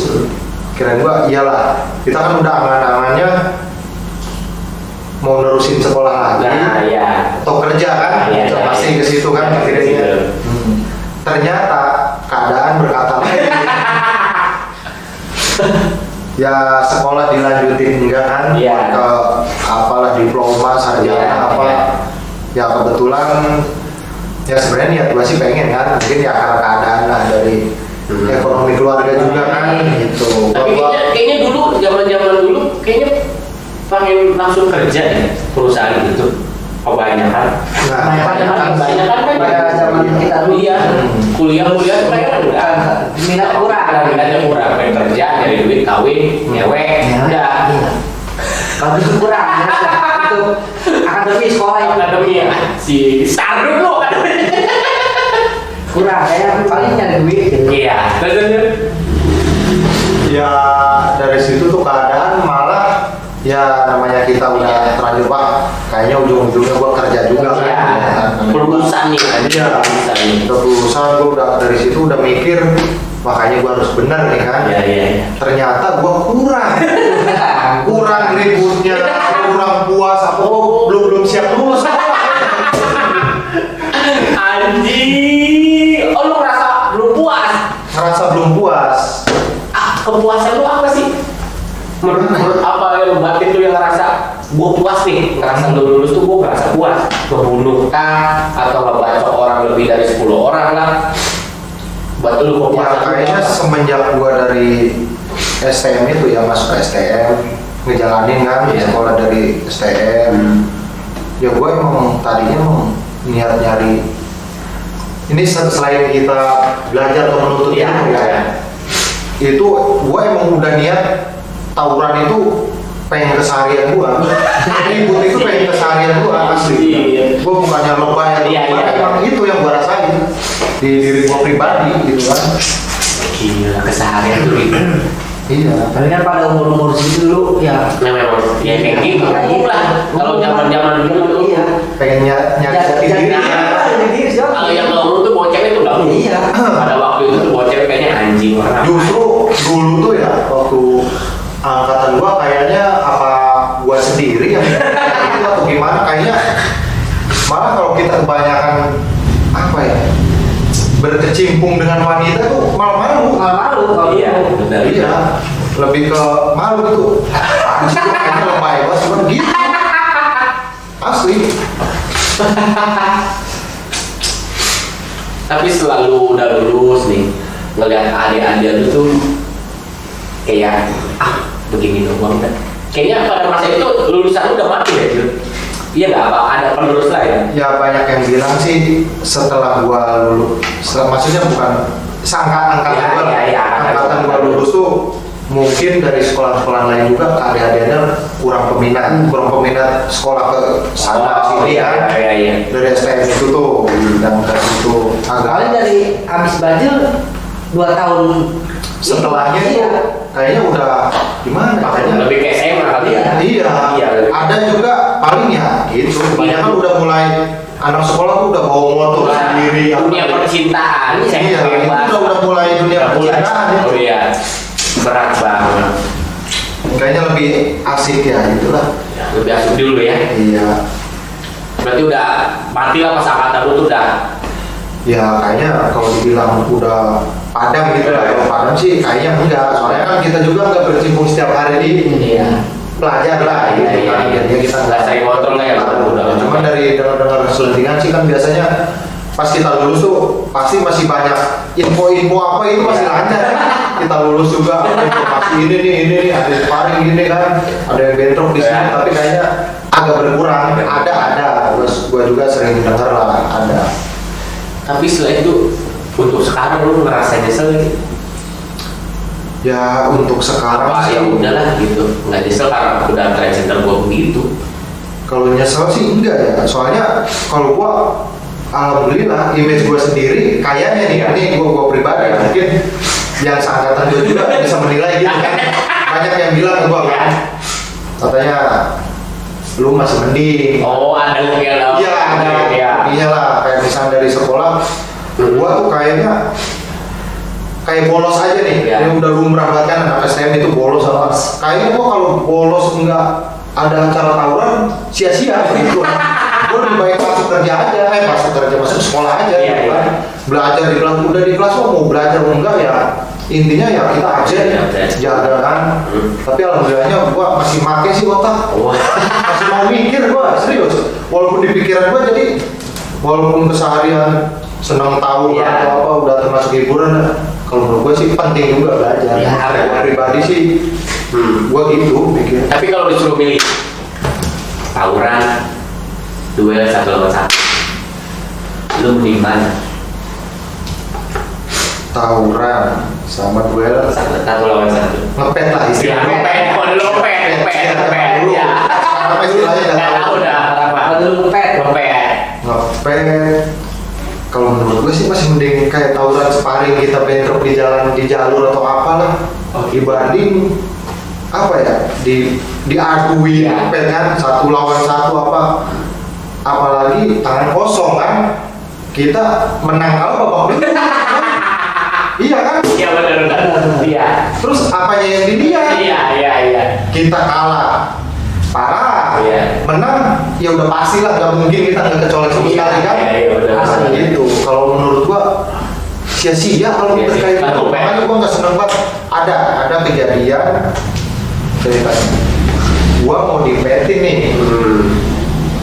kirain gua iyalah kita kan udah angan-angannya mau nerusin sekolah lagi Nah ya. atau kerja kan Iya, udah iya, pasti iya. ke situ kan Iya, akhirnya. iya. Ternyata keadaan berkata lain. Ya sekolah dilanjutin enggak kan Iya. ke apalah diploma sarjana Iya, apa iya. ya kebetulan ya sebenarnya niat gua sih pengen kan mungkin ya karena keadaan lah dari ekonomi keluarga juga kan gitu. Tapi Gua- kayaknya dulu zaman dulu kayaknya pengen langsung kerja ya perusahaan itu kebanyakan. Nah, Kebanyakan kan Pada zaman kita dulu. Iya. Kuliah tuh kayaknya udah Minat kurang. minatnya kurang pengen kerja nyari duit kawin ngewek udah Kalau itu kurang ya. Itu akademi sekolah yang akademi ya si Stardom lo akademi. kurang kayak paling nyari duit gitu. Iya. Terus ya dari situ tuh keadaan malah ya namanya kita udah terlanjur Pak, kayaknya ujung-ujungnya gua kerja juga kan. Iya. Kelulusan nih kan. Iya. Kelulusan nih. Udah lulusan gua udah dari situ udah mikir, makanya gua harus benar nih kan. Iya iya. Ternyata gua kurang ributnya, kurang puas, apa belum siap lulus. Anjing. Oh lu ngerasa belum puas? Ngerasa belum puas. Kepuasan lu apa sih? Menurut apa yang batin lu yang ngerasa gua puas nih, ngerasa lu lulus tuh gua ngerasa puas, ngebunuh kah atau ngebacok orang lebih dari 10 orang lah, buat lu Ya kepuasan lu kayaknya apa? semenjak gua dari STM itu ya masuk ke STM, ngejalanin kan Iya. sekolah dari STM. Ya gua emang tadinya emang niat nyari ini selain kita belajar atau menuntut Iya, ilmu ya. iya. Itu gua emang udah niat tawuran itu pengen keseharian gua. Ribut itu pengen keseharian gua asli. Iya. Gua bukannya lebay atau Iya, gimana, iya. emang itu yang gua rasain di diri gua pribadi gitu kan. Gila keseharian tuh gitu. Iya. Tapi kan pada umur-umur segitu dulu ya. Nah memang ya kayak gitu lah. Kalau zaman dulu tuh Iya. Pengen nyari jati diri. kalau yang ngomong tuh bawa cewek tuh udah Iya. pada waktu itu tuh bawa cewek kayaknya anjing orang. Justru dulu tuh ya waktu angkatan gua kayaknya apa gua sendiri yang itu atau gimana kayaknya malah kalau kita kebanyakan apa ya berkecimpung dengan wanita tuh malah malu. Nggak malu kalau Iya, dulu. benar. Iya, lebih ke malu gitu. Asli, kayaknya lebay banget cuman gitu. Asli. Tapi selalu udah lulus nih, ngeliat adik-adik lu tuh kayak begini dong bang. Kayaknya pada masa itu lulusan lu udah mati ya Jul? Iya nggak apa ada penerus lah ya? Ya banyak yang bilang sih setelah gua lulus, maksudnya bukan angkatan Ya, gua, ya, angkatan gua lulus tuh mungkin dari sekolah-sekolah lain juga adik-adiknya kurang peminat sekolah ke sana sini iya, ya. iya, iya. Dari STM itu tuh dan dari situ Paling agak dari habis baju 2 tahun setelahnya itu iya. kayaknya udah gimana makanya Lebih ke SMA kali ya? iya, Iya. ada juga paling ya gitu kebanyakan udah mulai anak sekolah tuh udah bawa motor sendiri Dunia percintaan, seks iya itu bebas. udah mulai dunia percintaan ya. Oh iya, berat banget. Kayaknya lebih asik ya gitulah. Lebih asik dulu ya. Iya. Berarti udah mati lah pas angkatan lu tuh udah. Ya kayaknya kalau dibilang udah padam gitu lah. Kalau padam sih kayaknya enggak. Soalnya kan kita juga nggak berkecimpung setiap hari di Iya. belajar lah gitu Iya, kan. iya. Jadinya kita Nggak sering motor lah ya, udah. Cuman dari dengar-dengar selentingan sih kan biasanya pas kita lulus tuh pasti masih banyak info-info apa itu masih lancar. Kita lulus juga ada informasi ini nih ada sparring gini kan, ada yang bentrok di sini Ya. tapi kayaknya agak berkurang. Ada. Terus gua juga sering dengar lah ada. Tapi setelah itu untuk sekarang lu ngerasa nyesel gitu? Ya untuk sekarang Wah sih ya udahlah gitu, nggak nyesel karena udah trend center gua begitu. kalau nyesel sih enggak ya. Soalnya kalau gua alhamdulillah image gua sendiri kayaknya nih ini gua pribadi ya, mungkin yang seangkatan gua juga bisa menilai gitu kan. Banyak yang bilang ke gua kan katanya lu masih mending. Oh ada mungkin lah. Iya, ada ya. intinya lah kayak misalnya dari sekolah, gua tuh kayaknya kayak bolos aja nih. Iya. Yang udah lumrah banget kan anak STM itu bolos sama. Kayaknya gua kalau bolos enggak ada acara tawuran sia-sia gitu. Gua lebih baik masuk kerja aja, masuk sekolah aja Iya, gitu kan. iya. Belajar di kelas udah di kelas mau belajar mau enggak ya intinya ya kita absen Iya, absen. jaga kan. Tapi alhamdulillahnya gua masih make sih otak. Wah. Masih mau mikir gua serius walaupun di pikiran gua jadi walaupun keseharian senang tahu Iya. atau apa udah termasuk hiburan kalau menurut gua sih penting juga belajar Iya. Gua pribadi sih gua gitu mikir Tapi kalau disuruh milih tawuran, duel 1 lawan 1, lu mending mana? tawuran sama duel 1 lawan 1. ngepet lah Ya, istilahnya ngepet, kalau dulu ngepet, dulu ya. sekarang istilahnya Nggak nggak tahu tahu dah apa. Kalau dulu ngepet. Ngepet. ngepet kalau menurut gue sih masih mending kayak tawuran sparring kita bentrok di jalur atau apalah Oh, dibanding apa ya, diaduin Iya. kan satu lawan satu apa, apalagi tangan kosong kan, kita menang kalau babak belur. Iya kan? Iya benar. Iya. Terus apanya yang dilihat? Iya. Kita kalah parah, Iya. menang ya udah pastilah, nggak mungkin kita nggak kecolek sama sekali kan. Iya, benar. Nah, gitu. Kalau menurut gua sia-sia kalau kita Sia-sia. kayak gitu. Betul, Makanya gua nggak seneng banget. Ada kejadian ceritanya. Gua mau dipetin nih,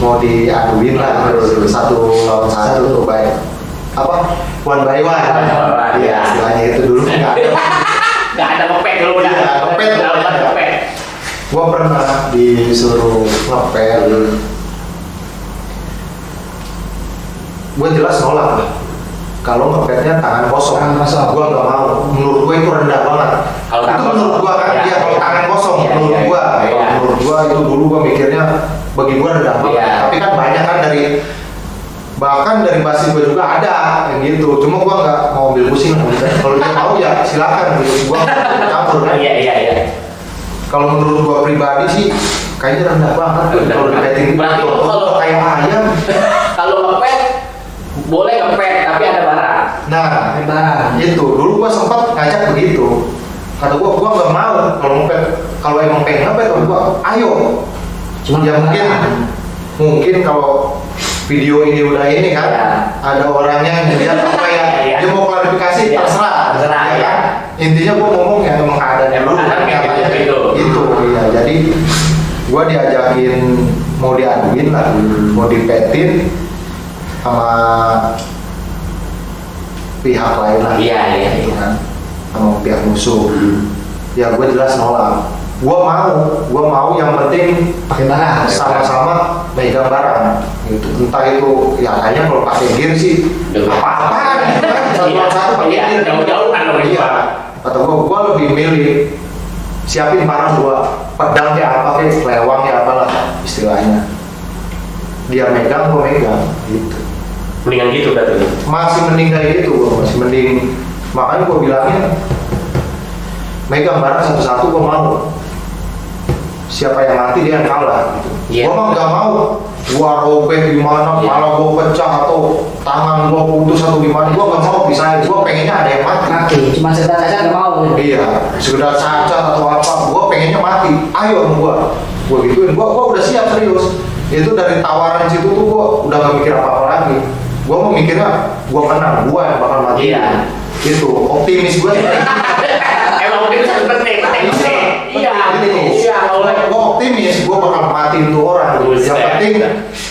mau diaduin lah, satu lawan satu tuh baik. Apa? One by one. One. Iya, istilahnya itu dulu nggak ada. Nggak ada ngepet dulu udah. Iya, ngepet. Ngepet. Gua pernah disuruh ngepel. Gua jelas nolak lah. Kalau ngepetnya tangan kosong, Tangan kosong. gua nggak mau. Menurut gua itu rendah banget. Kalau Itu tangan menurut kosong. gua kan, Iya, dia kalau iya. tangan kosong, Iya, menurut iya, gua. iya. Kalau menurut gua itu dulu gua mikirnya bagi gua rendah banget. Iya. Tapi kan banyak kan bahkan dari basis gua juga ada yang gitu. Cuma gua nggak mau ambil pusing lah. Kalau dia mau ya silakan gitu. Gua nggak campur kan. Iya. Kalau menurut gua pribadi sih kayaknya rendah banget tuh Rendah kalau banget. dipeting. Berarti lu kalau- kayak ayam. Kalau ngepet boleh ngepet tapi ada barang. Nah, Lebaran. itu dulu gua sempat ngajak begitu. Kata gua nggak mau kalau ngepet. Kalau emang pengen ngepet, gua ayo. Cuma Ya mungkin kalau video ini udah ini kan, Ya. ada orangnya yang lihat apa ya, Iya. dia mau klarifikasi, Iya. terserah. Terserah, ya ya. kan? Intinya gua ngomong ya emang keadaan Emang dulu, ada kayak nyatanya gitu. Itu, iya. Jadi gua diajakin mau diaduin lah, mau dipetin sama pihak lain lah. Iya. Gitu kan, sama pihak musuh. Ya gue jelas nolak. Gua mau yang penting Pakai barang. sama-sama megang barang gitu. Entah itu ya kayaknya kalau pakai gear sih apa-apaan gitu kan, satu pakai Iya, gear jauh-jauh kan lo iya. Kata gua lebih milih siapin barang gua, pedang kayak apa kayak lewang kayak apalah istilahnya, dia megang gua megang gitu. Mendingan gitu berarti. Masih mending kayak gitu, gua masih mending. Makanya gua bilangin megang barang satu-satu gua mau. Siapa yang mati dia yang kalah gitu. Iya. Gua mah nggak mau gua robek gimana, Iya. kepala gua pecah atau tangan gua putus atau gimana, gua nggak mau pisahin. Gua pengennya ada yang mati. Mati. Cuma sekedar cacat nggak mau. Iya, sekedar cacat atau apa, gua pengennya mati. Ayo sama gua gituin. Gua udah siap serius. Itu dari tawaran situ tuh gua udah gak mikir apa-apa lagi. Gua mau mikirnya gua menang, gua yang bakal mati. Iya. Itu optimis gua. Emang mungkin itu penting. Iya. Iya. Gua optimis, gua bakal matiin tuh orang. Yang Buset. penting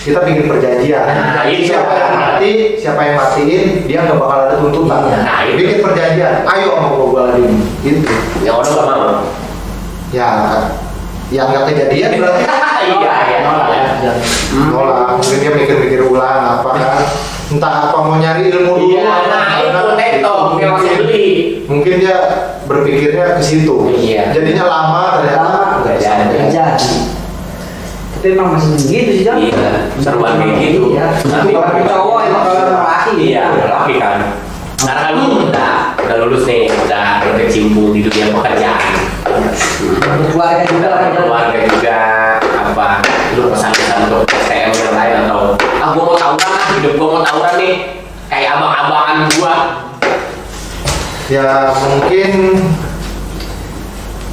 kita bikin perjanjian. Nah, itu. Siapa yang mati, siapa yang matiin, dia nggak bakal ada tuntutan. Nah, itu. Bikin perjanjian. Ayo sama gua lagi. Gitu. Yang orang nggak mau. Ya, yang nggak kejadian berarti Iya. nolak. Mungkin dia mikir-mikir ulang apa kan. Entah apa mau nyari ilmu dulu. Iya. Nah, itu Kan, tektok yang langsung mungkin- beli. Mungkin dia berpikirnya ke situ. Iya. Jadinya lama ternyata nggak Nggak jadi. Nggak jadi. Tapi emang masih gitu sih Jam. Iya. Seruan kayak gitu. Iya. Tapi Itu kalau cowok emang kalau laki. Iya, udah laki kan. Sekarang kan lu udah lulus nih, udah berkecimpung di dunia pekerjaan. Keluarga juga kan. Jam. Keluarga juga apa? Lu pesan-pesan untuk STM yang lain atau gua mau tawuran lah, hidup gua mau tawuran nih, kayak abang-abangan gua. Ya mungkin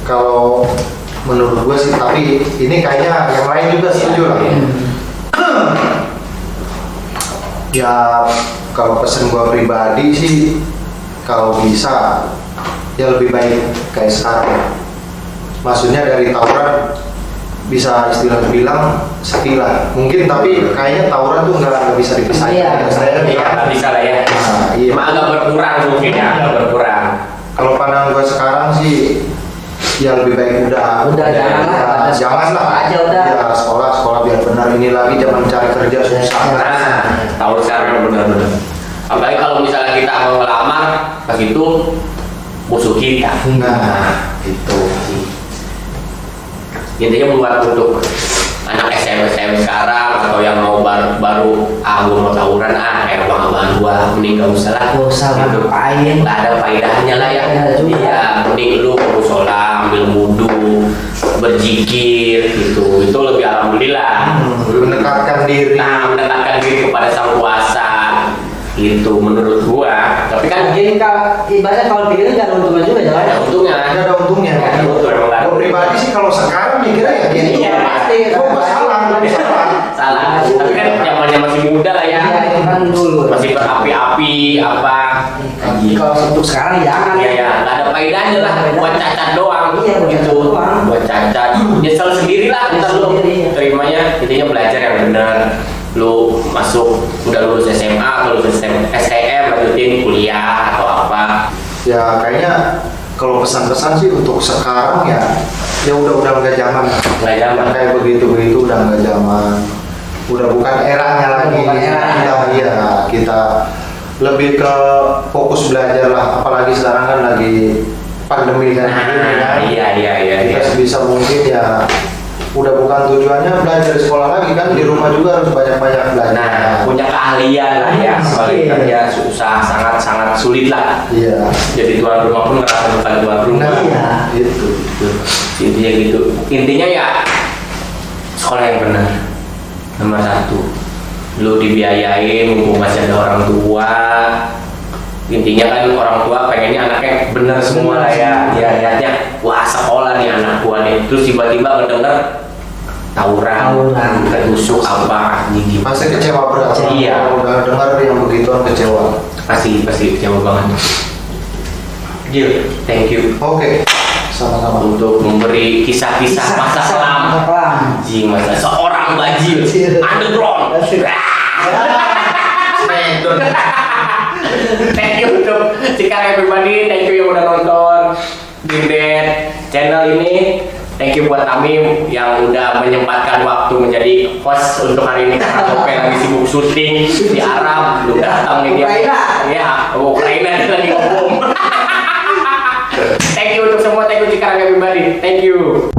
kalau menurut gue sih, tapi ini kayaknya yang lain juga setuju lah. Ya kalau pesan gue pribadi sih, kalau bisa ya lebih baik kayak sekarang. Maksudnya dari tawuran bisa istilah bilang sekilas mungkin, tapi kayaknya tawuran tuh nggak bisa dipisahin. Iya. Saya Iya, bilang, nggak bisa lah ya. nah, iya. Cuma agak berkurang mungkin ya, agak berkurang. Kalau pandangan gue sekarang sih ya lebih baik udah Jangan lah. janganlah Aja udah. ya sekolah biar benar. Ini lagi zaman cari kerja susah. Nah, tahun sekarang benar-benar. Apalagi kalau misalnya kita mau ngelamar, begitu musuh kita. Nah itu Intinya buat untuk anak SM sekarang atau yang mau baru gua mau tawuran kayak abang-abangan gua, mending gak usah lah. Gak usah lah, Gitu. ngapain. Nggak ada faedahnya lah ya. Iya juga. Iya, mending lu ke musola ambil wudu, berzikir gitu. Itu lebih alhamdulillah. Mendekatkan diri. Nah, mendekatkan diri kepada Sang Kuasa gitu menurut gua. Tapi kan Mungkin ibaratnya kalau pikirnya nggak ada untungnya juga jalan. ada untungnya. Ada untungnya. Ada untungnya memang ada. Kalau pribadi sih kalau sekarang mikirnya ya gitu. Iya, pasti. Gua salah. Salah. Tapi kan zamannya masih muda lah ya. Iya, itu kan dulu. Masih berapi-api apa. Kalau untuk sekarang jangan. Iya ya, nggak ada faedahnya lah buat cacat doang. Iya, buat gitu. cacat doang. Buat cacat. Nyesel sendiri lah ntar lu. Sendiri, iya. Terimanya intinya belajar yang benar. Lu masuk udah lulus SMA atau lulus STM lanjutin kuliah atau apa. Ya kayaknya kalau pesan-pesan sih untuk sekarang ya udah nggak zaman. Nggak zaman. Kayak begitu udah nggak zaman. Udah bukan eranya lagi. Bukan eranya. Iya, kita lebih ke fokus belajar lah. Apalagi sekarang kan lagi pandemi kan. Nah, iya. Kita sebisa mungkin ya udah bukan tujuannya belajar di sekolah lagi kan, di rumah juga harus banyak-banyak belajar. Nah, punya keahlian lah ya. Sebagai Iya. kerja susah, sangat sulit lah. Iya. Jadi tuan rumah pun ngerasa bukan tuan rumah. Nah, Iya. itu. Intinya gitu. Intinya ya sekolah yang benar. Nomor 1. Lu dibiayain, mumpung masih ada orang tua. Intinya kan orang tua pengennya anaknya benar semua lah ya. Dia lihatnya, wah sekolah nih anak gua nih. Terus tiba-tiba ngedenger tawuran, ketusuk apa gigi. Masih kecewa berat. Iya. Kalau udah dengar yang begituan kecewa. Pasti kecewa banget. Gil, thank you Oke. Sama-sama. untuk memberi kisah-kisah masa kelam. Anjing, masa seorang bajil underground. Smackdown. Thank you untuk Cikarang everybody, thank you yang udah nonton Gildet channel ini. Thank you buat Tamim yang udah menyempatkan waktu menjadi host untuk hari ini karena Tope lagi sibuk syuting di Arab, belum datang nih dia. Ukraina. Ya, Ukraina dia lagi ngomong. Thank you untuk semua, thank you Cikarang everybody, thank you.